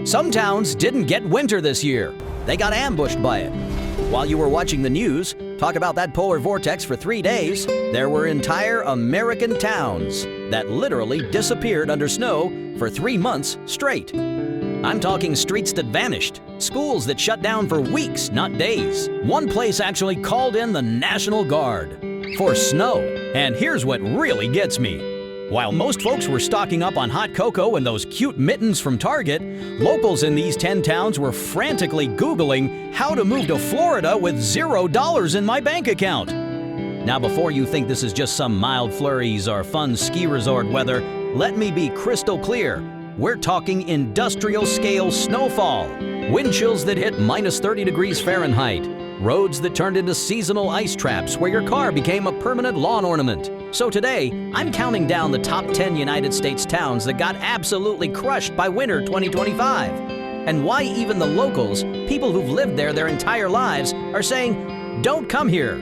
Some towns didn't get winter this year. They got ambushed by it. While you were watching the news, talk about that polar vortex for 3 days, there were entire American towns that literally disappeared under snow for 3 months straight. I'm talking streets that vanished, schools that shut down for weeks, not days. One place actually called in the National Guard for snow. And here's what really gets me. While most folks were stocking up on hot cocoa and those cute mittens from Target, locals in these 10 towns were frantically Googling how to move to Florida with $0 in my bank account. Now, before you think this is just some mild flurries or fun ski resort weather, let me be crystal clear. We're talking industrial-scale snowfall, wind chills that hit minus 30 degrees Fahrenheit, roads that turned into seasonal ice traps where your car became a permanent lawn ornament. So today, I'm counting down the top 10 United States towns that got absolutely crushed by winter 2025. And why even the locals, people who've lived there their entire lives, are saying, don't come here.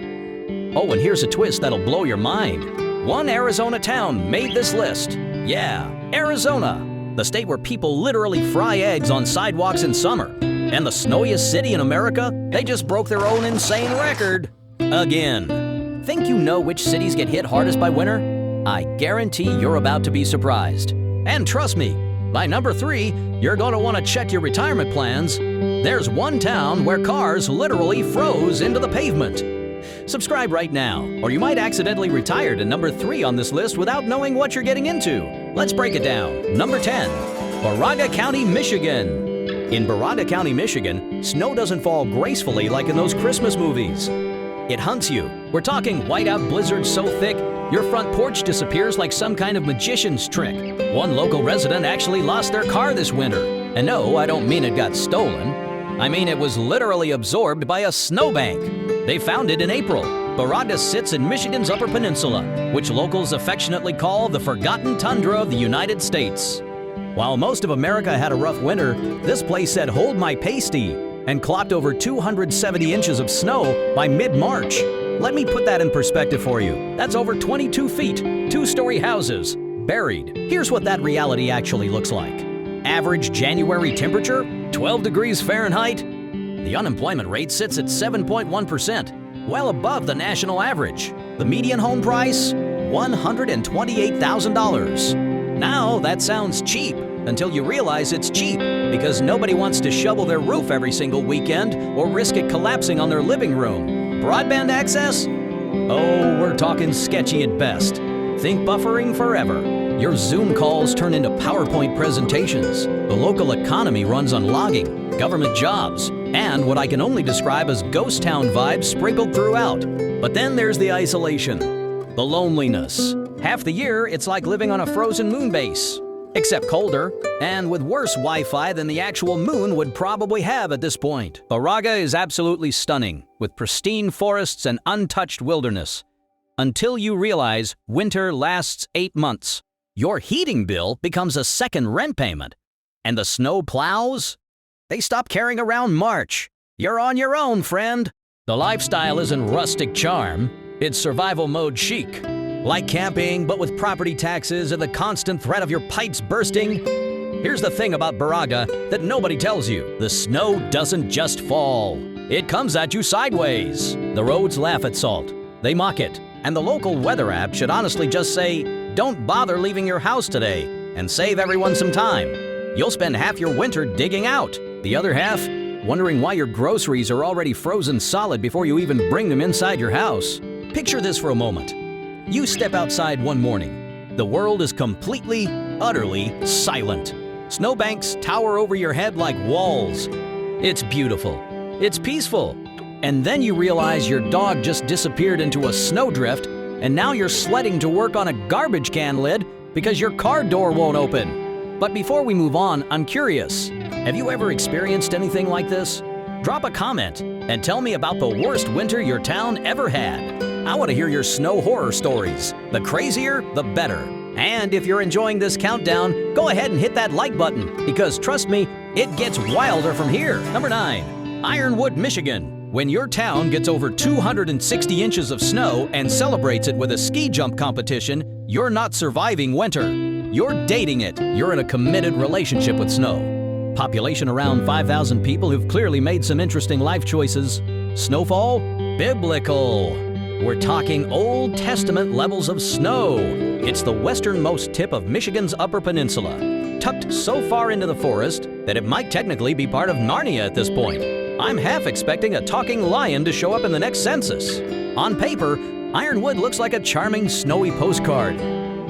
Oh, and here's a twist that'll blow your mind. One Arizona town made this list. Yeah, Arizona, the state where people literally fry eggs on sidewalks in summer. And the snowiest city in America, they just broke their own insane record. Again. Think you know which cities get hit hardest by winter? I guarantee you're about to be surprised. And trust me, by number 3, you're going to want to check your retirement plans. There's one town where cars literally froze into the pavement. Subscribe right now, or you might accidentally retire to number 3 on this list without knowing what you're getting into. Let's break it down. Number 10, Baraga County, Michigan. In Baraga County, Michigan, snow doesn't fall gracefully like in those Christmas movies. It hunts you. We're talking whiteout blizzards so thick, your front porch disappears like some kind of magician's trick. One local resident actually lost their car this winter. And no, I don't mean it got stolen. I mean it was literally absorbed by a snowbank. They found it in April. Baraga sits in Michigan's Upper Peninsula, which locals affectionately call the Forgotten Tundra of the United States. While most of America had a rough winter, this place said hold my pasty and clocked over 270 inches of snow by mid-March. Let me put that in perspective for you. That's over 22 feet, 2-story houses, buried. Here's what that reality actually looks like. Average January temperature, 12 degrees Fahrenheit. The unemployment rate sits at 7.1%, well above the national average. The median home price, $128,000. Now that sounds cheap until you realize it's cheap because nobody wants to shovel their roof every single weekend or risk it collapsing on their living room. Broadband access? Oh, we're talking sketchy at best. Think buffering forever. Your Zoom calls turn into PowerPoint presentations. The local economy runs on logging, government jobs, and what I can only describe as ghost town vibes sprinkled throughout. But then there's the isolation, the loneliness. Half the year, it's like living on a frozen moon base. Except colder, and with worse Wi-Fi than the actual moon would probably have at this point. Baraga is absolutely stunning, with pristine forests and untouched wilderness. Until you realize winter lasts 8 months. Your heating bill becomes a second rent payment. And the snow plows? They stop carrying around March. You're on your own, friend. The lifestyle isn't rustic charm, it's survival mode chic. Like camping, but with property taxes and the constant threat of your pipes bursting. Here's the thing about Baraga that nobody tells you. The snow doesn't just fall. It comes at you sideways. The roads laugh at salt. They mock it. And the local weather app should honestly just say, don't bother leaving your house today and save everyone some time. You'll spend half your winter digging out. The other half, wondering why your groceries are already frozen solid before you even bring them inside your house. Picture this for a moment. You step outside one morning. The world is completely, utterly silent. Snowbanks tower over your head like walls. It's beautiful. It's peaceful. And then you realize your dog just disappeared into a snowdrift, and now you're sledding to work on a garbage can lid because your car door won't open. But before we move on, I'm curious. Have you ever experienced anything like this? Drop a comment and tell me about the worst winter your town ever had. I want to hear your snow horror stories. The crazier, the better. And if you're enjoying this countdown, go ahead and hit that like button, because trust me, it gets wilder from here. Number 9, Ironwood, Michigan. When your town gets over 260 inches of snow and celebrates it with a ski jump competition, you're not surviving winter. You're dating it. You're in a committed relationship with snow. Population around 5,000 people who've clearly made some interesting life choices. Snowfall? Biblical. We're talking Old Testament levels of snow. It's the westernmost tip of Michigan's Upper Peninsula, tucked so far into the forest that it might technically be part of Narnia at this point. I'm half expecting a talking lion to show up in the next census. On paper, Ironwood looks like a charming snowy postcard,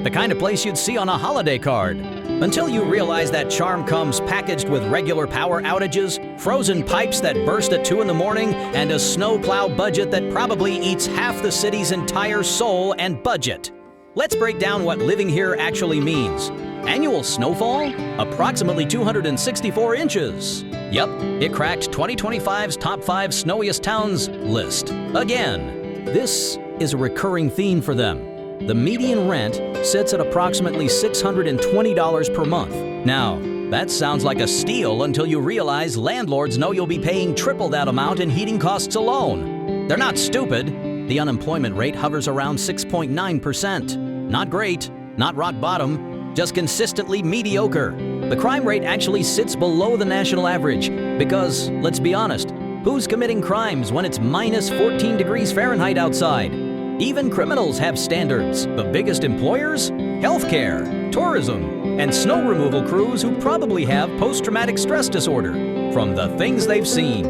the kind of place you'd see on a holiday card. Until you realize that charm comes packaged with regular power outages, frozen pipes that burst at 2 in the morning, and a snowplow budget that probably eats half the city's entire soul and budget. Let's break down what living here actually means. Annual snowfall? Approximately 264 inches. Yep, it cracked 2025's top 5 snowiest towns list. Again, this is a recurring theme for them. The median rent sits at approximately $620 per month. Now, that sounds like a steal until you realize landlords know you'll be paying triple that amount in heating costs alone. They're not stupid. The unemployment rate hovers around 6.9%. Not great, not rock bottom, just consistently mediocre. The crime rate actually sits below the national average because, let's be honest, who's committing crimes when it's minus 14 degrees Fahrenheit outside? Even criminals have standards. The biggest employers? Healthcare, tourism, and snow removal crews who probably have post-traumatic stress disorder from the things they've seen.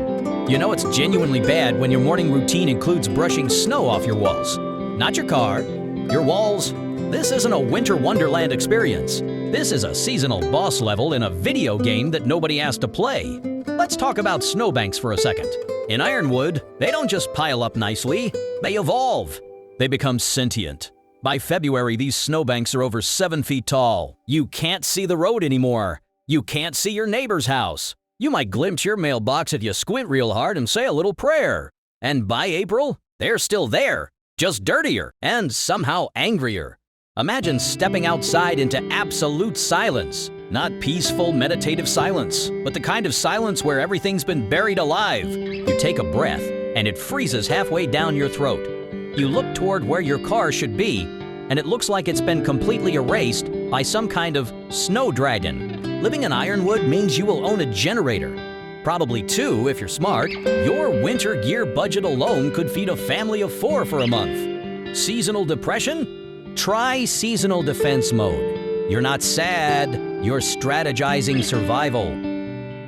You know it's genuinely bad when your morning routine includes brushing snow off your walls. Not your car, your walls. This isn't a winter wonderland experience. This is a seasonal boss level in a video game that nobody asked to play. Let's talk about snowbanks for a second. In Ironwood, they don't just pile up nicely, they evolve. They become sentient. By February, these snowbanks are over 7 feet tall. You can't see the road anymore. You can't see your neighbor's house. You might glimpse your mailbox if you squint real hard and say a little prayer. And by April, they're still there, just dirtier and somehow angrier. Imagine stepping outside into absolute silence. Not peaceful, meditative silence, but the kind of silence where everything's been buried alive. You take a breath, and it freezes halfway down your throat. You look toward where your car should be, and it looks like it's been completely erased by some kind of snow dragon. Living in Ironwood means you will own a generator. Probably 2 if you're smart. Your winter gear budget alone could feed a family of 4 for a month. Seasonal depression? Try seasonal defense mode. You're not sad, you're strategizing survival.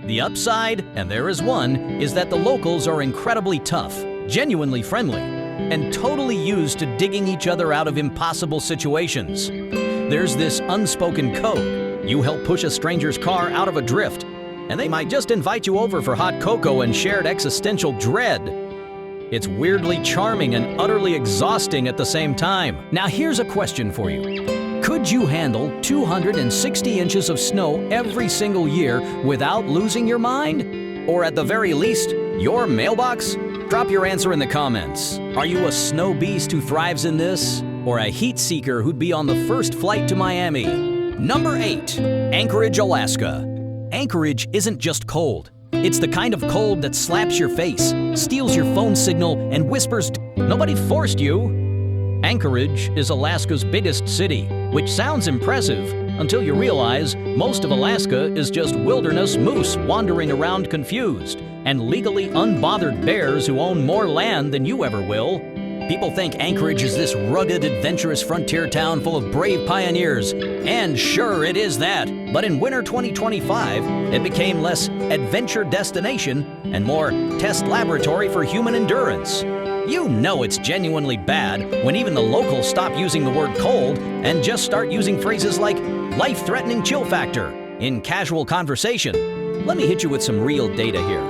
The upside, and there is one, is that the locals are incredibly tough, genuinely friendly, and totally used to digging each other out of impossible situations. There's this unspoken code. You help push a stranger's car out of a drift, and they might just invite you over for hot cocoa and shared existential dread. It's weirdly charming and utterly exhausting at the same time. Now here's a question for you. Could you handle 260 inches of snow every single year without losing your mind? Or at the very least, your mailbox? Drop your answer in the comments. Are you a snow beast who thrives in this? Or a heat seeker who'd be on the first flight to Miami? Number 8, Anchorage, Alaska. Anchorage isn't just cold. It's the kind of cold that slaps your face, steals your phone signal, and whispers, "Nobody forced you." Anchorage is Alaska's biggest city, which sounds impressive until you realize most of Alaska is just wilderness moose wandering around confused, and legally unbothered bears who own more land than you ever will. People think Anchorage is this rugged, adventurous frontier town full of brave pioneers, and sure it is that, but in winter 2025, it became less adventure destination and more test laboratory for human endurance. You know it's genuinely bad when even the locals stop using the word cold and just start using phrases like life-threatening chill factor in casual conversation. Let me hit you with some real data here.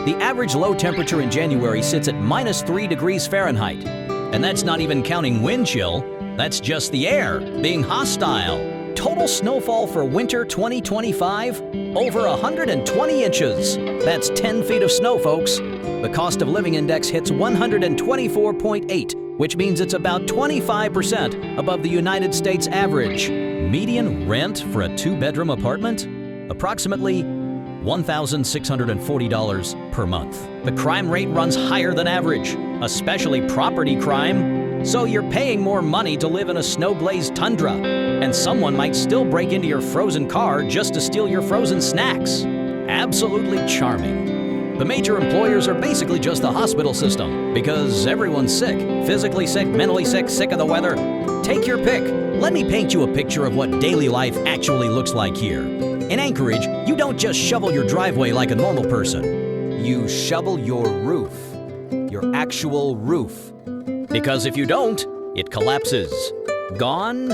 The average low temperature in January sits at minus 3 degrees Fahrenheit. And that's not even counting wind chill, that's just the air being hostile. Total snowfall for winter 2025? Over 120 inches. That's 10 feet of snow, folks. The cost of living index hits 124.8, which means it's about 25% above the United States average. Median rent for a 2-bedroom apartment? Approximately $1,640 per month. The crime rate runs higher than average, especially property crime. So you're paying more money to live in a snow-glazed tundra, and someone might still break into your frozen car just to steal your frozen snacks. absolutely charming. The major employers are basically just the hospital system because everyone's sick, physically sick, mentally sick, sick of the weather. Take your pick. Let me paint you a picture of what daily life actually looks like here. In Anchorage, you don't just shovel your driveway like a normal person. You shovel your roof. Your actual roof. Because if you don't, it collapses. Gone?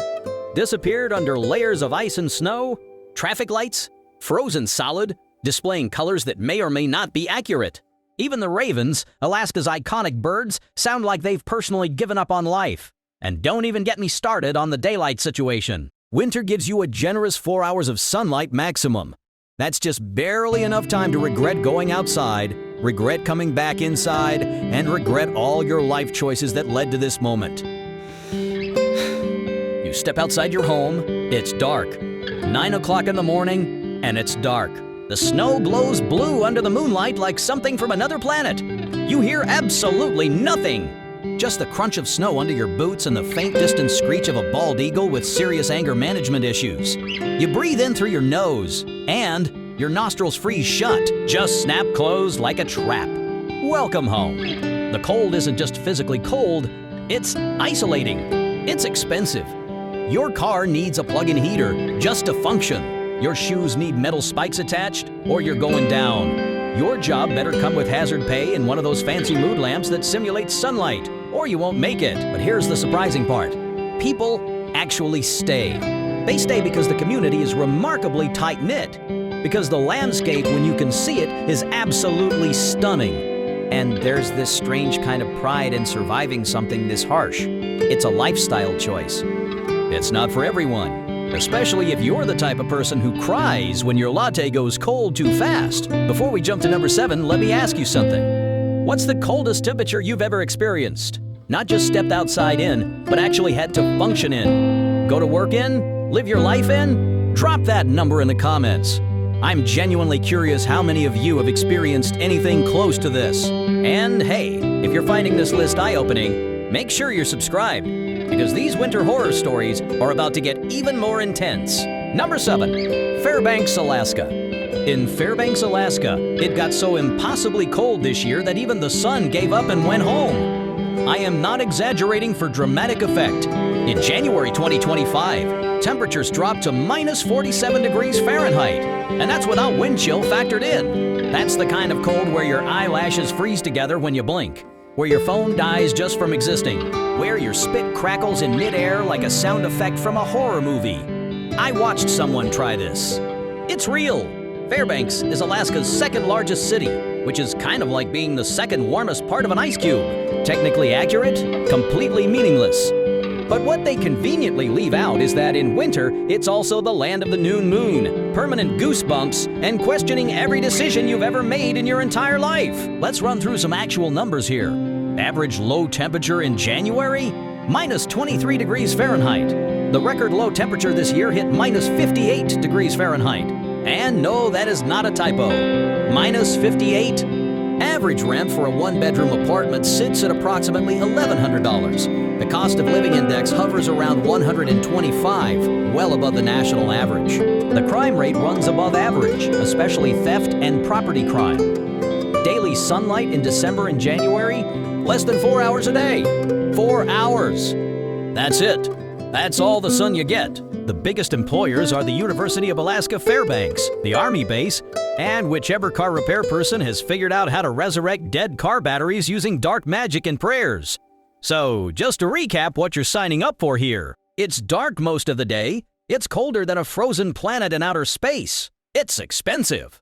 Disappeared under layers of ice and snow? Traffic lights? Frozen solid? Displaying colors that may or may not be accurate. Even the ravens, Alaska's iconic birds, sound like they've personally given up on life. And don't even get me started on the daylight situation. Winter gives you a generous 4 hours of sunlight maximum. That's just barely enough time to regret going outside, regret coming back inside, and regret all your life choices that led to this moment. You step outside your home, it's dark. 9 o'clock in the morning, and it's dark. The snow glows blue under the moonlight like something from another planet. You hear absolutely nothing. Just the crunch of snow under your boots and the faint distant screech of a bald eagle with serious anger management issues. You breathe in through your nose, and your nostrils freeze shut, just snap closed like a trap. Welcome home. The cold isn't just physically cold, it's isolating. It's expensive. Your car needs a plug-in heater just to function. Your shoes need metal spikes attached, or you're going down. Your job better come with hazard pay and one of those fancy mood lamps that simulates sunlight, or you won't make it. But here's the surprising part. People actually stay. They stay because the community is remarkably tight-knit, because the landscape, when you can see it, is absolutely stunning. And there's this strange kind of pride in surviving something this harsh. It's a lifestyle choice. It's not for everyone. Especially if you're the type of person who cries when your latte goes cold too fast. Before we jump to number 7, let me ask you something. What's the coldest temperature you've ever experienced? Not just stepped outside in, but actually had to function in. Go to work in? Live your life in? Drop that number in the comments. I'm genuinely curious how many of you have experienced anything close to this. And hey, if you're finding this list eye-opening, make sure you're subscribed, because these winter horror stories are about to get even more intense. Number 7, Fairbanks, Alaska. In Fairbanks, Alaska, it got so impossibly cold this year that even the sun gave up and went home. I am not exaggerating for dramatic effect. In January 2025, temperatures dropped to minus 47 degrees Fahrenheit, and that's without wind chill factored in. That's the kind of cold where your eyelashes freeze together when you blink, where your phone dies just from existing, where your spit crackles in midair like a sound effect from a horror movie. I watched someone try this. It's real. Fairbanks is Alaska's second largest city, which is kind of like being the second warmest part of an ice cube. Technically accurate, completely meaningless. But what they conveniently leave out is that in winter, it's also the land of the noon moon, permanent goosebumps, and questioning every decision you've ever made in your entire life. Let's run through some actual numbers here. Average low temperature in January? Minus 23 degrees Fahrenheit. The record low temperature this year hit minus 58 degrees Fahrenheit. And no, that is not a typo. Minus 58. Average rent for a one-bedroom apartment sits at approximately $1,100. The cost of living index hovers around 125, well above the national average. The crime rate runs above average, especially theft and property crime. Daily sunlight in December and January? Less than 4 hours a day. 4 hours. That's it. That's all the sun you get. The biggest employers are the University of Alaska Fairbanks, the Army base, and whichever car repair person has figured out how to resurrect dead car batteries using dark magic and prayers. So, just to recap what you're signing up for here. It's dark most of the day. It's colder than a frozen planet in outer space. It's expensive.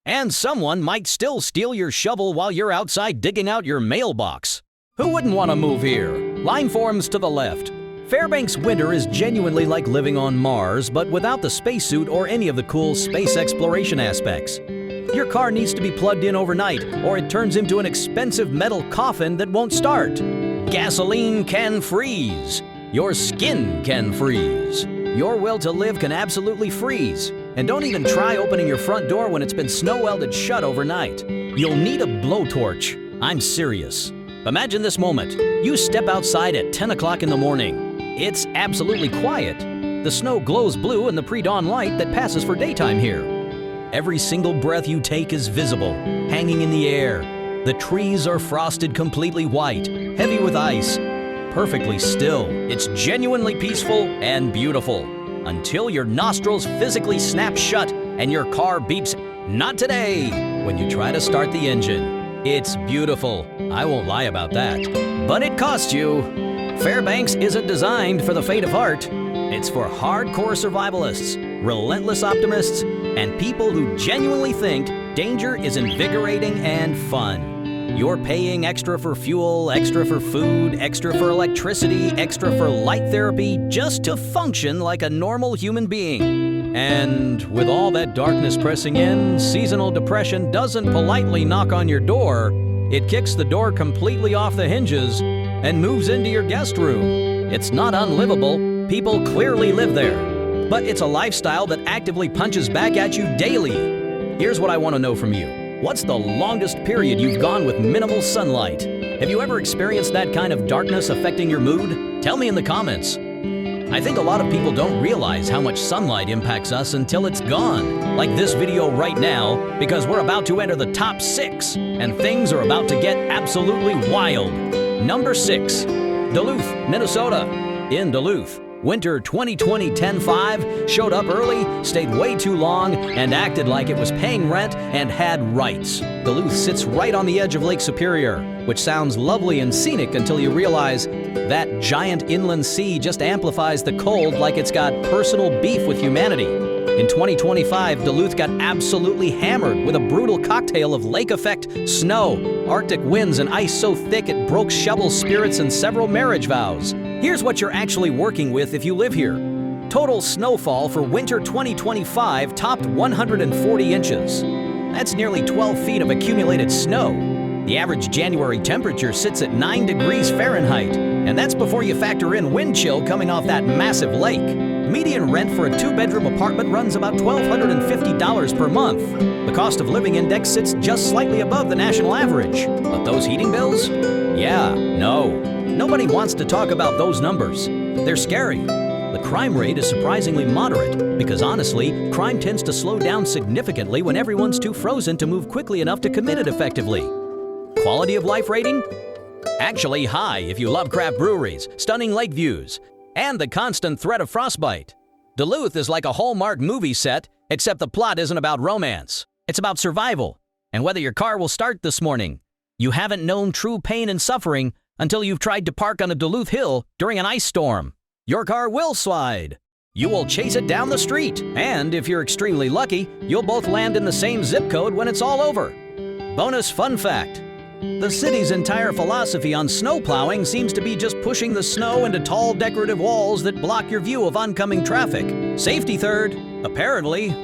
And someone might still steal your shovel while you're outside digging out your mailbox. Who wouldn't want to move here? Line forms to the left. Fairbanks winter is genuinely like living on Mars, but without the spacesuit or any of the cool space exploration aspects. Your car needs to be plugged in overnight, or it turns into an expensive metal coffin that won't start. Gasoline can freeze. Your skin can freeze. Your will to live can absolutely freeze. And don't even try opening your front door when it's been snow welded shut overnight. You'll need a blowtorch. I'm serious. Imagine this moment. You step outside at 10 o'clock in the morning. It's absolutely quiet. The snow glows blue in the pre-dawn light that passes for daytime here. Every single breath you take is visible, hanging in the air. The trees are frosted completely white, heavy with ice, perfectly still. It's genuinely peaceful and beautiful, until your nostrils physically snap shut and your car beeps, "Not today," when you try to start the engine. It's beautiful, I won't lie about that. But it costs you. Fairbanks isn't designed for the faint of heart. It's for hardcore survivalists, relentless optimists, and people who genuinely think danger is invigorating and fun. You're paying extra for fuel, extra for food, extra for electricity, extra for light therapy, just to function like a normal human being. And with all that darkness pressing in, seasonal depression doesn't politely knock on your door. It kicks the door completely off the hinges and moves into your guest room. It's not unlivable. People clearly live there. But it's a lifestyle that actively punches back at you daily. Here's what I want to know from you. What's the longest period you've gone with minimal sunlight? Have you ever experienced that kind of darkness affecting your mood? Tell me in the comments. I think a lot of people don't realize how much sunlight impacts us until it's gone. Like this video right now, because we're about to enter the top 6, and things are about to get absolutely wild. Number 6, Duluth, Minnesota. In Duluth, winter 2020 10-5 showed up early, stayed way too long, and acted like it was paying rent and had rights. Duluth sits right on the edge of Lake Superior, which sounds lovely and scenic until you realize that giant inland sea just amplifies the cold like it's got personal beef with humanity. In 2025, Duluth got absolutely hammered with a brutal cocktail of lake effect, snow, Arctic winds, and ice so thick it broke shovel spirits and several marriage vows. Here's what you're actually working with if you live here. Total snowfall for winter 2025 topped 140 inches. That's nearly 12 feet of accumulated snow. The average January temperature sits at 9 degrees Fahrenheit, and that's before you factor in wind chill coming off that massive lake. Median rent for a 2-bedroom apartment runs about $1,250 per month. The cost of living index sits just slightly above the national average. But those heating bills? Yeah, no. Nobody wants to talk about those numbers. They're scary. The crime rate is surprisingly moderate because honestly, crime tends to slow down significantly when everyone's too frozen to move quickly enough to commit it effectively. Quality of life rating? Actually high if you love craft breweries, stunning lake views, and the constant threat of frostbite. Duluth is like a Hallmark movie set, except the plot isn't about romance. It's about survival, and whether your car will start this morning. You haven't known true pain and suffering until you've tried to park on a Duluth hill during an ice storm. Your car will slide. You will chase it down the street, and if you're extremely lucky, you'll both land in the same zip code when it's all over. Bonus fun fact. The city's entire philosophy on snow plowing seems to be just pushing the snow into tall decorative walls that block your view of oncoming traffic. Safety third, apparently.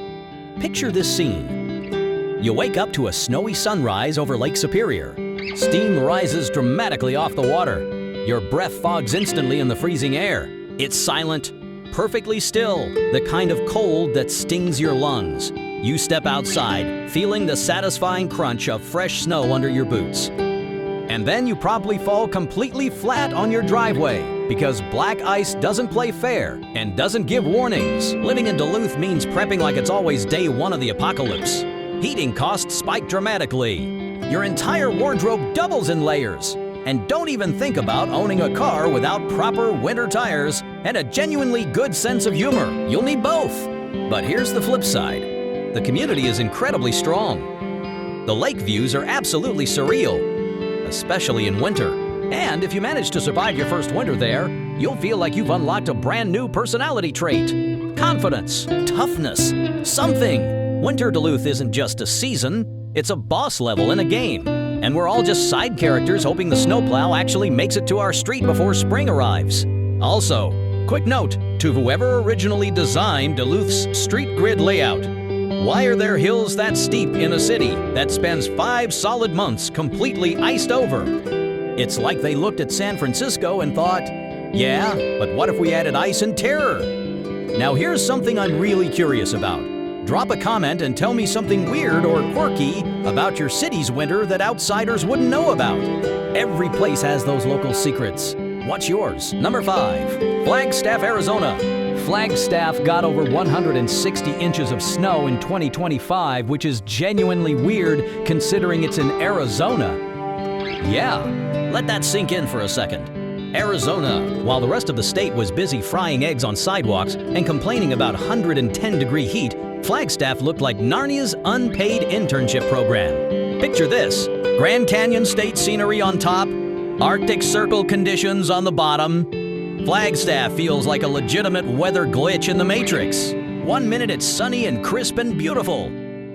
Picture this scene. You wake up to a snowy sunrise over Lake Superior. Steam rises dramatically off the water. Your breath fogs instantly in the freezing air. It's silent, perfectly still, the kind of cold that stings your lungs. You step outside, feeling the satisfying crunch of fresh snow under your boots. And then you probably fall completely flat on your driveway because black ice doesn't play fair and doesn't give warnings. Living in Duluth means prepping like it's always day one of the apocalypse. Heating costs spike dramatically. Your entire wardrobe doubles in layers. And don't even think about owning a car without proper winter tires and a genuinely good sense of humor. You'll need both. But here's the flip side. The community is incredibly strong. The lake views are absolutely surreal, especially in winter. And if you manage to survive your first winter there, you'll feel like you've unlocked a brand new personality trait. Confidence, toughness, something. Winter Duluth isn't just a season, it's a boss level in a game. And we're all just side characters hoping the snowplow actually makes it to our street before spring arrives. Also, quick note to whoever originally designed Duluth's street grid layout. Why are there hills that steep in a city that spends 5 solid months completely iced over? It's like they looked at San Francisco and thought, yeah, but what if we added ice and terror? Now here's something I'm really curious about. Drop a comment and tell me something weird or quirky about your city's winter that outsiders wouldn't know about. Every place has those local secrets. What's yours? Number 5, Flagstaff, Arizona. Flagstaff got over 160 inches of snow in 2025, which is genuinely weird considering it's in Arizona. Yeah, let that sink in for a second. Arizona, while the rest of the state was busy frying eggs on sidewalks and complaining about 110-degree heat, Flagstaff looked like Narnia's unpaid internship program. Picture this: Grand Canyon state scenery on top, Arctic Circle conditions on the bottom. Flagstaff feels like a legitimate weather glitch in the Matrix. One minute it's sunny and crisp and beautiful.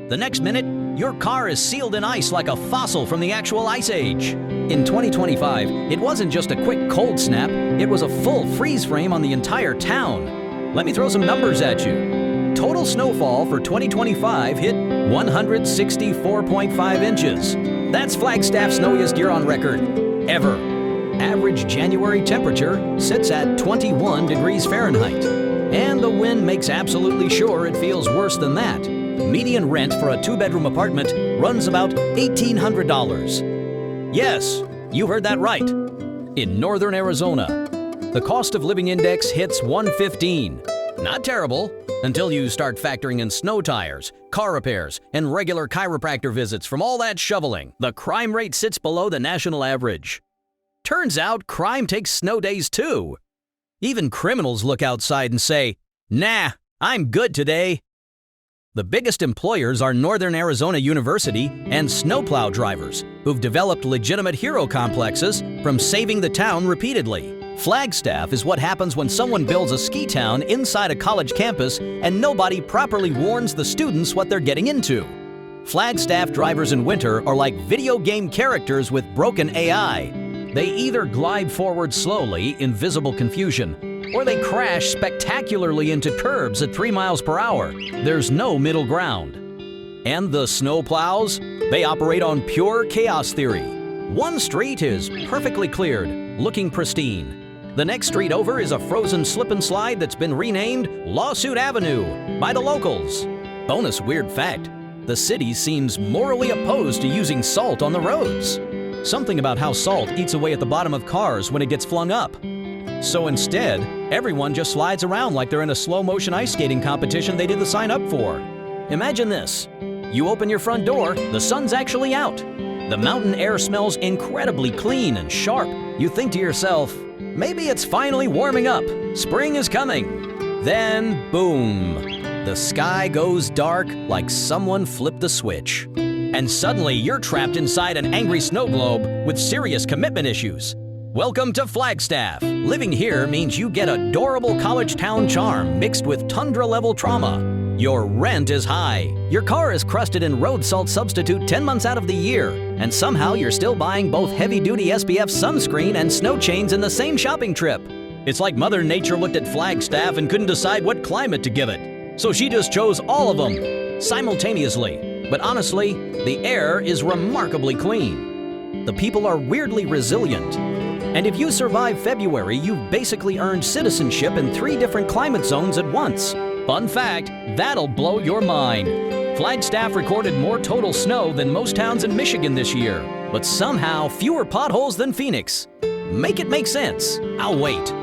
The next minute, your car is sealed in ice like a fossil from the actual ice age. In 2025, it wasn't just a quick cold snap, it was a full freeze frame on the entire town. Let me throw some numbers at you. Total snowfall for 2025 hit 164.5 inches. That's Flagstaff's snowiest year on record, ever. Average January temperature sits at 21 degrees Fahrenheit. And the wind makes absolutely sure it feels worse than that. Median rent for a two-bedroom apartment runs about $1,800. Yes, you heard that right. In northern Arizona, the cost of living index hits 115. Not terrible, until you start factoring in snow tires, car repairs, and regular chiropractor visits from all that shoveling. The crime rate sits below the national average. Turns out crime takes snow days too. Even criminals look outside and say, "Nah, I'm good today." The biggest employers are Northern Arizona University and snowplow drivers, who've developed legitimate hero complexes from saving the town repeatedly. Flagstaff is what happens when someone builds a ski town inside a college campus and nobody properly warns the students what they're getting into. Flagstaff drivers in winter are like video game characters with broken AI. They either glide forward slowly in visible confusion, or they crash spectacularly into curbs at 3 miles per hour. There's no middle ground. And the snowplows? They operate on pure chaos theory. One street is perfectly cleared, looking pristine. The next street over is a frozen slip and slide that's been renamed Lawsuit Avenue by the locals. Bonus weird fact: the city seems morally opposed to using salt on the roads. Something about how salt eats away at the bottom of cars when it gets flung up. So instead, everyone just slides around like they're in a slow-motion ice skating competition they didn't sign up for. Imagine this. You open your front door, the sun's actually out. The mountain air smells incredibly clean and sharp. You think to yourself, maybe it's finally warming up. Spring is coming. Then, boom. The sky goes dark like someone flipped the switch. And suddenly you're trapped inside an angry snow globe with serious commitment issues. Welcome to Flagstaff. Living here means you get adorable college town charm mixed with tundra-level trauma. Your rent is high. Your car is crusted in road salt substitute 10 months out of the year. And somehow you're still buying both heavy-duty SPF sunscreen and snow chains in the same shopping trip. It's like Mother Nature looked at Flagstaff and couldn't decide what climate to give it. So she just chose all of them simultaneously. But honestly, the air is remarkably clean. The people are weirdly resilient. And if you survive February, you've basically earned citizenship in 3 different climate zones at once. Fun fact, that'll blow your mind. Flagstaff recorded more total snow than most towns in Michigan this year, but somehow fewer potholes than Phoenix. Make it make sense. I'll wait.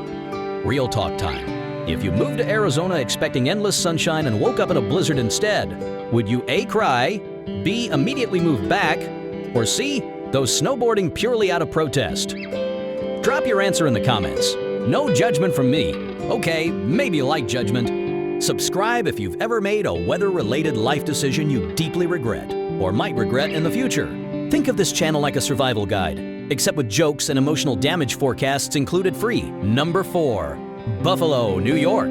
Real talk time. If you moved to Arizona expecting endless sunshine and woke up in a blizzard instead, would you A, cry, B, immediately move back, or C, go snowboarding purely out of protest? Drop your answer in the comments. No judgment from me. Okay, maybe light judgment. Subscribe if you've ever made a weather-related life decision you deeply regret, or might regret in the future. Think of this channel like a survival guide, except with jokes and emotional damage forecasts included free. Number 4. Buffalo, New York.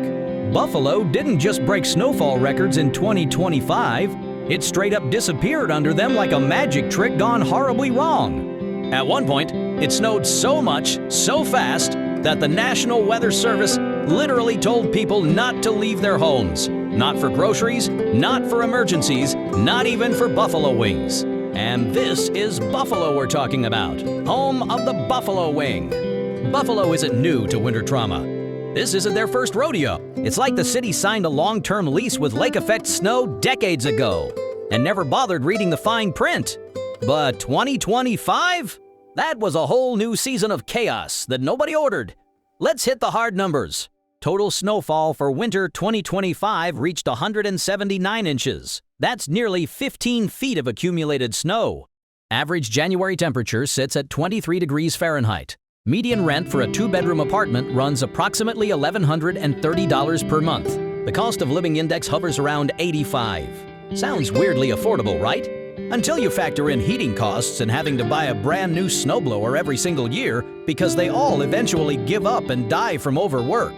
Buffalo didn't just break snowfall records in 2025, it straight up disappeared under them like a magic trick gone horribly wrong. At one point, it snowed so much, so fast, that the National Weather Service literally told people not to leave their homes. Not for groceries, not for emergencies, not even for buffalo wings. And this is Buffalo we're talking about, home of the buffalo wing. Buffalo isn't new to winter trauma. This isn't their first rodeo. It's like the city signed a long-term lease with lake effect snow decades ago and never bothered reading the fine print. But 2025? That was a whole new season of chaos that nobody ordered. Let's hit the hard numbers. Total snowfall for winter 2025 reached 179 inches. That's nearly 15 feet of accumulated snow. Average January temperature sits at 23 degrees Fahrenheit. Median rent for a two-bedroom apartment runs approximately $1,130 per month. The cost of living index hovers around 85. Sounds weirdly affordable, right? Until you factor in heating costs and having to buy a brand new snowblower every single year because they all eventually give up and die from overwork.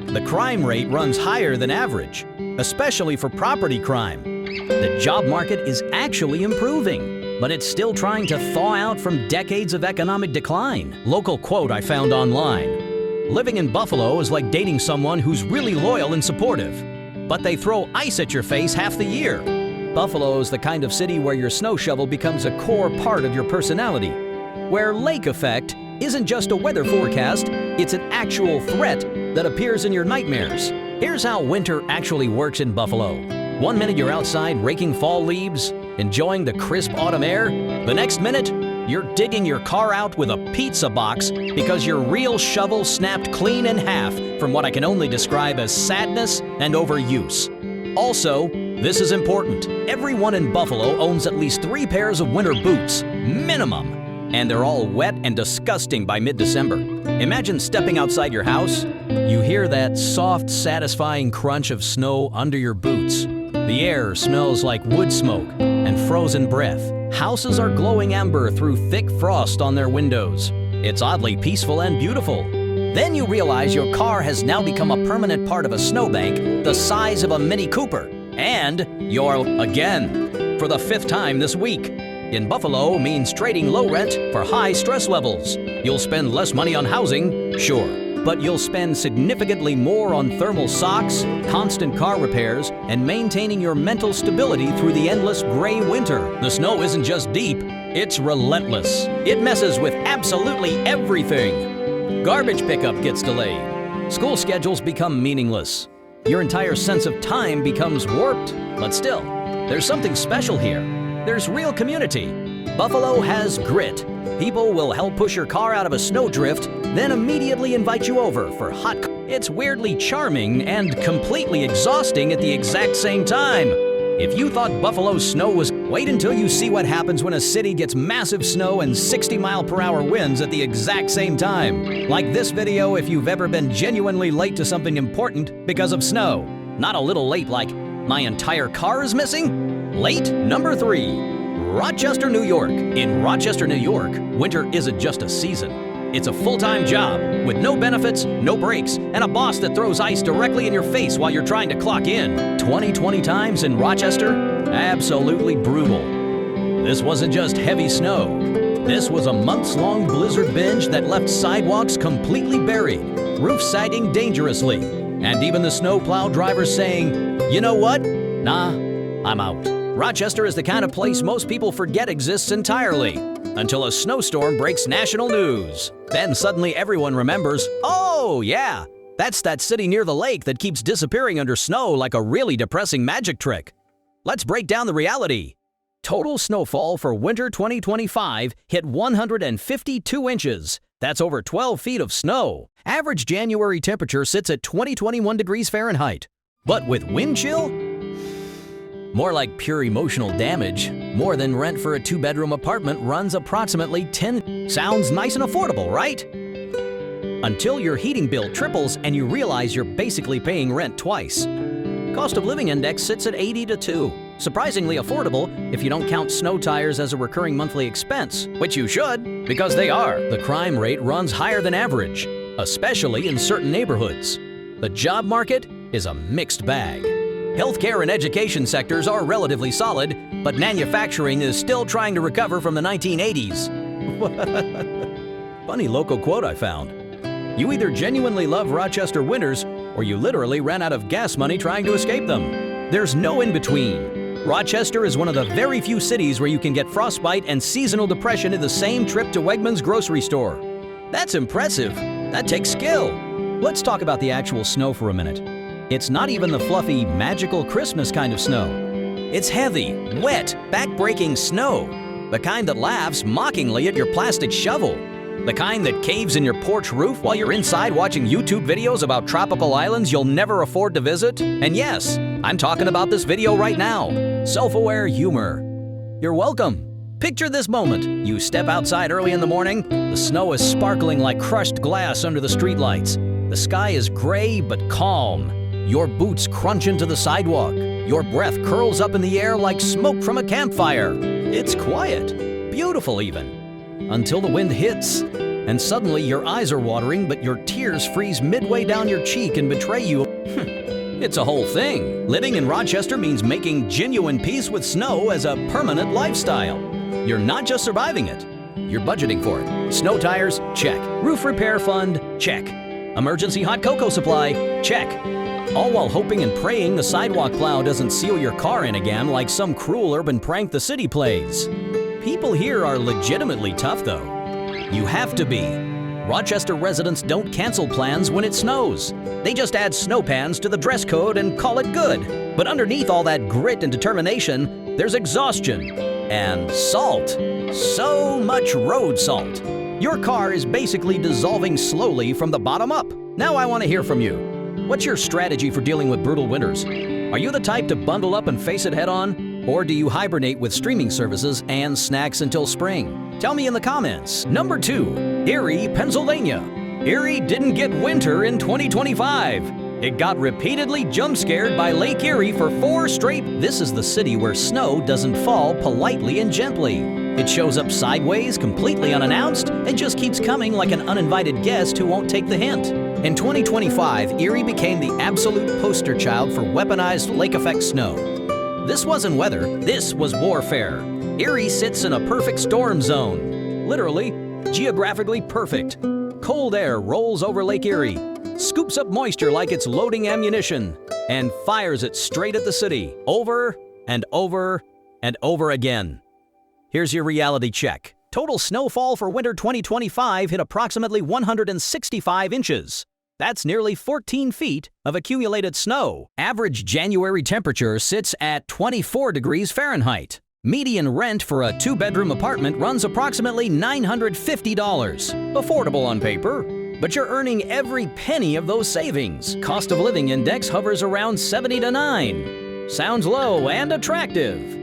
The crime rate runs higher than average, especially for property crime. The job market is actually improving, but it's still trying to thaw out from decades of economic decline. Local quote I found online: "Living in Buffalo is like dating someone who's really loyal and supportive, but they throw ice at your face half the year." Buffalo is the kind of city where your snow shovel becomes a core part of your personality, where lake effect isn't just a weather forecast, it's an actual threat that appears in your nightmares. Here's how winter actually works in Buffalo. One minute you're outside raking fall leaves, enjoying the crisp autumn air. The next minute, you're digging your car out with a pizza box because your real shovel snapped clean in half from what I can only describe as sadness and overuse. Also, this is important, everyone in Buffalo owns at least 3 pairs of winter boots, minimum. And they're all wet and disgusting by mid-December. Imagine stepping outside your house. You hear that soft, satisfying crunch of snow under your boots. The air smells like wood smoke and frozen breath. Houses are glowing amber through thick frost on their windows. It's oddly peaceful and beautiful. Then you realize your car has now become a permanent part of a snowbank the size of a Mini Cooper. And you're, again, for the 5th time this week. In Buffalo means trading low rent for high stress levels. You'll spend less money on housing, sure, but you'll spend significantly more on thermal socks, constant car repairs, and maintaining your mental stability through the endless gray winter. The snow isn't just deep, it's relentless. It messes with absolutely everything. Garbage pickup gets delayed. School schedules become meaningless. Your entire sense of time becomes warped. But still, there's something special here. There's real community. Buffalo has grit. People will help push your car out of a snowdrift, then immediately invite you over for hot. It's weirdly charming and completely exhausting at the exact same time. If you thought Buffalo's snow was... Wait until you see what happens when a city gets massive snow and 60-mile-per-hour winds at the exact same time. Like this video if you've ever been genuinely late to something important because of snow. Not a little late like, my entire car is missing? Late number 3, Rochester, New York. In Rochester, New York, winter isn't just a season. It's a full-time job with no benefits, no breaks, and a boss that throws ice directly in your face while you're trying to clock in. 20 times in Rochester? Absolutely brutal. This wasn't just heavy snow. This was a months-long blizzard binge that left sidewalks completely buried, roofs sagging dangerously, and even the snowplow drivers saying, "You know what? Nah, I'm out." Rochester is the kind of place most people forget exists entirely, until a snowstorm breaks national news. Then suddenly everyone remembers, oh yeah, that's that city near the lake that keeps disappearing under snow like a really depressing magic trick. Let's break down the reality. Total snowfall for winter 2025 hit 152 inches. That's over 12 feet of snow. Average January temperature sits at 21 degrees Fahrenheit. But with wind chill? More like pure emotional damage. More than rent for a 2-bedroom apartment runs approximately 10. Sounds nice and affordable, right? Until your heating bill triples and you realize you're basically paying rent twice. Cost of living index sits at 80 to 2. Surprisingly affordable if you don't count snow tires as a recurring monthly expense, which you should, because they are. The crime rate runs higher than average, especially in certain neighborhoods. The job market is a mixed bag. Healthcare and education sectors are relatively solid, but manufacturing is still trying to recover from the 1980s. Funny local quote I found. You either genuinely love Rochester winters, or you literally ran out of gas money trying to escape them. There's no in-between. Rochester is one of the very few cities where you can get frostbite and seasonal depression in the same trip to Wegmans grocery store. That's impressive. That takes skill. Let's talk about the actual snow for a minute. It's not even the fluffy, magical Christmas kind of snow. It's heavy, wet, back-breaking snow. The kind that laughs mockingly at your plastic shovel. The kind that caves in your porch roof while you're inside watching YouTube videos about tropical islands you'll never afford to visit? And yes, I'm talking about this video right now. Self-aware humor. You're welcome. Picture this moment. You step outside early in the morning. The snow is sparkling like crushed glass under the streetlights. The sky is gray but calm. Your boots crunch into the sidewalk. Your breath curls up in the air like smoke from a campfire. It's quiet. Beautiful even. Until the wind hits, and suddenly your eyes are watering, but your tears freeze midway down your cheek and betray you. It's a whole thing. Living in Rochester means making genuine peace with snow as a permanent lifestyle. You're not just surviving it, you're budgeting for it. Snow tires? Check. Roof repair fund? Check. Emergency hot cocoa supply? Check. All while hoping and praying the sidewalk plow doesn't seal your car in again like some cruel urban prank the city plays. People here are legitimately tough, though. You have to be. Rochester residents don't cancel plans when it snows. They just add snow pans to the dress code and call it good. But underneath all that grit and determination, there's exhaustion and salt. So much road salt. Your car is basically dissolving slowly from the bottom up. Now I want to hear from you. What's your strategy for dealing with brutal winters? Are you the type to bundle up and face it head on? Or do you hibernate with streaming services and snacks until spring? Tell me in the comments. Number 2, Erie, Pennsylvania. Erie didn't get winter in 2025. It got repeatedly jump-scared by Lake Erie for 4 straight. This is the city where snow doesn't fall politely and gently. It shows up sideways, completely unannounced, and just keeps coming like an uninvited guest who won't take the hint. In 2025, Erie became the absolute poster child for weaponized lake effect snow. This wasn't weather, this was warfare. Erie sits in a perfect storm zone. Literally, geographically perfect. Cold air rolls over Lake Erie, scoops up moisture like it's loading ammunition, and fires it straight at the city, over and over and over again. Here's your reality check. Total snowfall for winter 2025 hit approximately 165 inches. That's nearly 14 feet of accumulated snow. Average January temperature sits at 24 degrees Fahrenheit. Median rent for a 2-bedroom apartment runs approximately $950. Affordable on paper, but you're earning every penny of those savings. Cost of living index hovers around 70 to 9. Sounds low and attractive.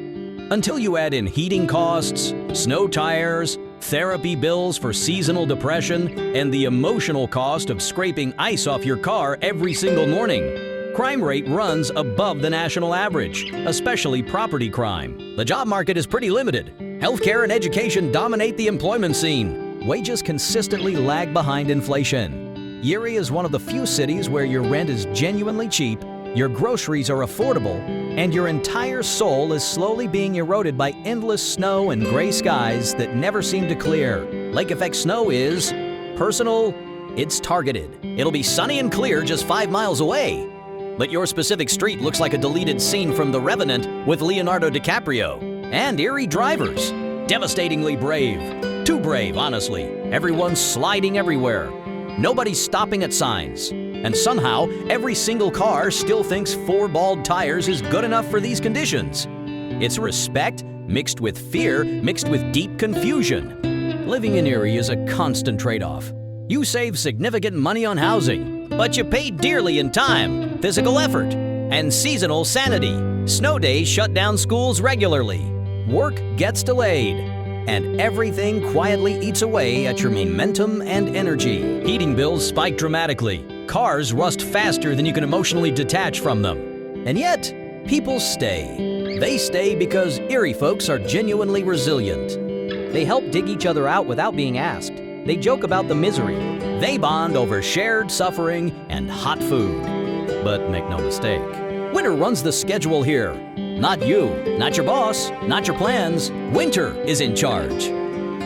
Until you add in heating costs, snow tires, therapy bills for seasonal depression, and the emotional cost of scraping ice off your car every single morning. Crime rate runs above the national average, especially property crime. The job market is pretty limited. Healthcare and education dominate the employment scene. Wages consistently lag behind inflation. Erie is one of the few cities where your rent is genuinely cheap, your groceries are affordable, and your entire soul is slowly being eroded by endless snow and gray skies that never seem to clear. Lake effect snow is personal, it's targeted. It'll be sunny and clear just 5 miles away. But your specific street looks like a deleted scene from The Revenant with Leonardo DiCaprio. And Erie drivers, devastatingly brave. Too brave, honestly. Everyone's sliding everywhere. Nobody's stopping at signs. And somehow, every single car still thinks 4 bald tires is good enough for these conditions. It's respect mixed with fear, mixed with deep confusion. Living in Erie is a constant trade-off. You save significant money on housing, but you pay dearly in time, physical effort, and seasonal sanity. Snow days shut down schools regularly. Work gets delayed. And everything quietly eats away at your momentum and energy. Heating bills spike dramatically. Cars rust faster than you can emotionally detach from them. And yet, people stay. They stay because Erie folks are genuinely resilient. They help dig each other out without being asked. They joke about the misery. They bond over shared suffering and hot food. But make no mistake, winter runs the schedule here. Not you, not your boss, not your plans. Winter is in charge.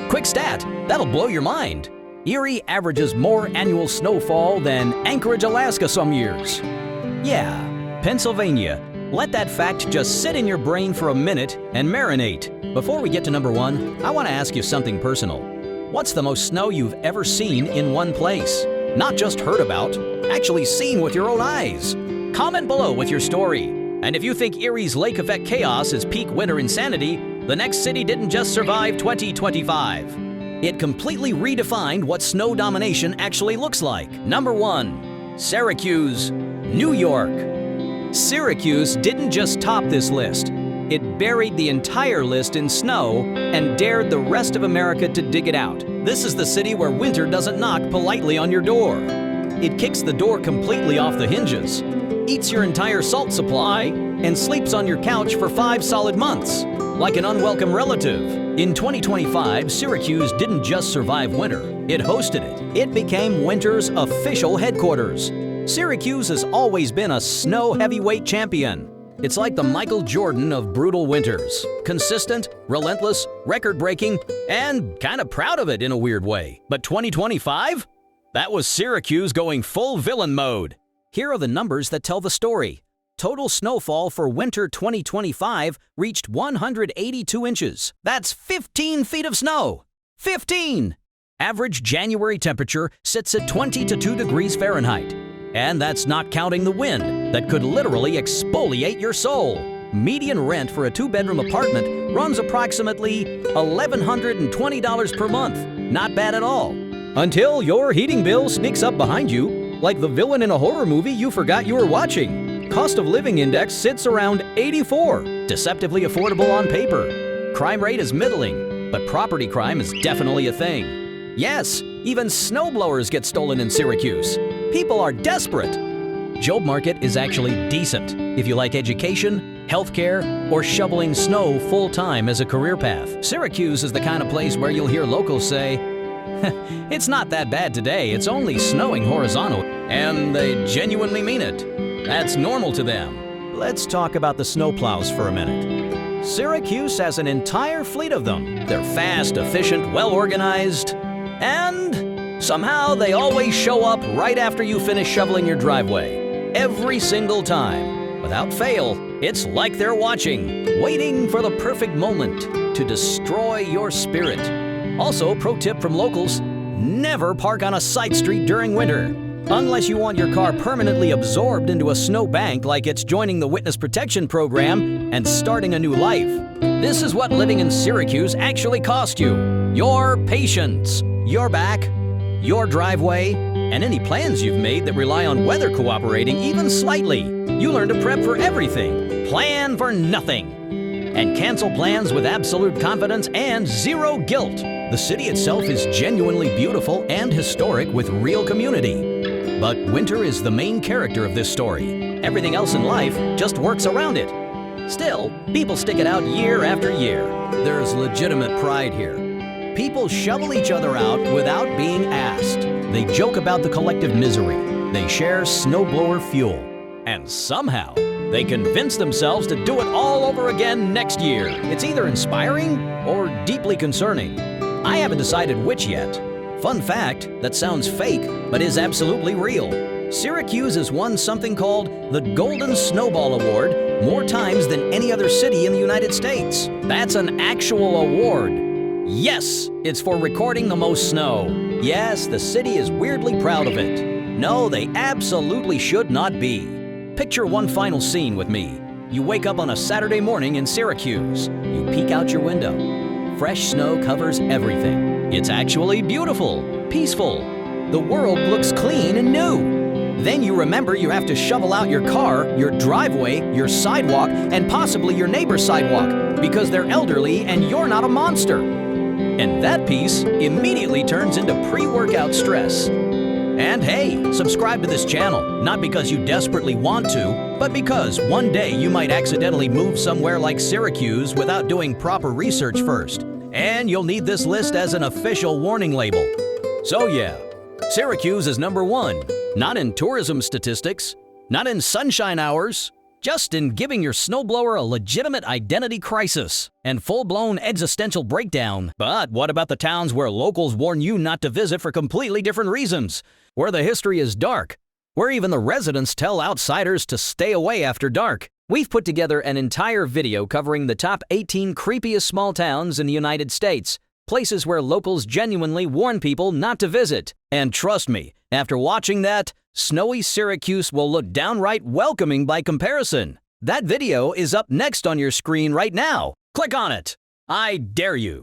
Quick stat, that'll blow your mind. Erie averages more annual snowfall than Anchorage, Alaska some years. Yeah, Pennsylvania. Let that fact just sit in your brain for a minute and marinate. Before we get to number 1, I want to ask you something personal. What's the most snow you've ever seen in one place? Not just heard about, actually seen with your own eyes. Comment below with your story. And if you think Erie's lake effect chaos is peak winter insanity, the next city didn't just survive 2025. It completely redefined what snow domination actually looks like. Number 1. Syracuse, New York. Syracuse didn't just top this list. It buried the entire list in snow and dared the rest of America to dig it out. This is the city where winter doesn't knock politely on your door. It kicks the door completely off the hinges, eats your entire salt supply, and sleeps on your couch for 5 solid months, like an unwelcome relative. In 2025, Syracuse didn't just survive winter, it hosted it. It became winter's official headquarters. Syracuse has always been a snow heavyweight champion. It's like the Michael Jordan of brutal winters. Consistent, relentless, record-breaking, and kind of proud of it in a weird way. But 2025? That was Syracuse going full villain mode. Here are the numbers that tell the story. Total snowfall for winter 2025 reached 182 inches. That's 15 feet of snow. 15! Average January temperature sits at 22 degrees Fahrenheit. And that's not counting the wind that could literally exfoliate your soul. Median rent for a 2-bedroom apartment runs approximately $1,120 per month. Not bad at all. Until your heating bill sneaks up behind you, like the villain in a horror movie you forgot you were watching. Cost of living index sits around 84. Deceptively affordable on paper. Crime rate is middling, but property crime is definitely a thing. Yes, even snowblowers get stolen in Syracuse. People are desperate. Job market is actually decent if you like education, healthcare, or shoveling snow full-time as a career path. Syracuse is the kind of place where you'll hear locals say, "It's not that bad today, it's only snowing horizontal," and they genuinely mean it. That's normal to them. Let's talk about the snowplows for a minute. Syracuse has an entire fleet of them. They're fast, efficient, well-organized, and somehow they always show up right after you finish shoveling your driveway. Every single time. Without fail, it's like they're watching, waiting for the perfect moment to destroy your spirit. Also, pro tip from locals, never park on a side street during winter. Unless you want your car permanently absorbed into a snow bank like it's joining the witness protection program and starting a new life. This is what living in Syracuse actually cost you. Your patience, your back, your driveway, and any plans you've made that rely on weather cooperating even slightly. You learn to prep for everything, plan for nothing, and cancel plans with absolute confidence and zero guilt. The city itself is genuinely beautiful and historic with real community. But winter is the main character of this story. Everything else in life just works around it. Still, people stick it out year after year. There's legitimate pride here. People shovel each other out without being asked. They joke about the collective misery. They share snowblower fuel. And somehow, they convince themselves to do it all over again next year. It's either inspiring or deeply concerning. I haven't decided which yet. Fun fact that sounds fake, but is absolutely real. Syracuse has won something called the Golden Snowball Award more times than any other city in the United States. That's an actual award. Yes, it's for recording the most snow. Yes, the city is weirdly proud of it. No, they absolutely should not be. Picture one final scene with me. You wake up on a Saturday morning in Syracuse. You peek out your window. Fresh snow covers everything. It's actually beautiful, peaceful. The world looks clean and new. Then you remember you have to shovel out your car, your driveway, your sidewalk, and possibly your neighbor's sidewalk because they're elderly and you're not a monster. And that piece immediately turns into pre-workout stress. And hey, subscribe to this channel, not because you desperately want to, but because one day you might accidentally move somewhere like Syracuse without doing proper research first. And you'll need this list as an official warning label. So yeah, Syracuse is number 1, not in tourism statistics, not in sunshine hours, just in giving your snowblower a legitimate identity crisis and full-blown existential breakdown. But what about the towns where locals warn you not to visit for completely different reasons? Where the history is dark, where even the residents tell outsiders to stay away after dark. We've put together an entire video covering the top 18 creepiest small towns in the United States, places where locals genuinely warn people not to visit. And trust me, after watching that, snowy Syracuse will look downright welcoming by comparison. That video is up next on your screen right now. Click on it. I dare you.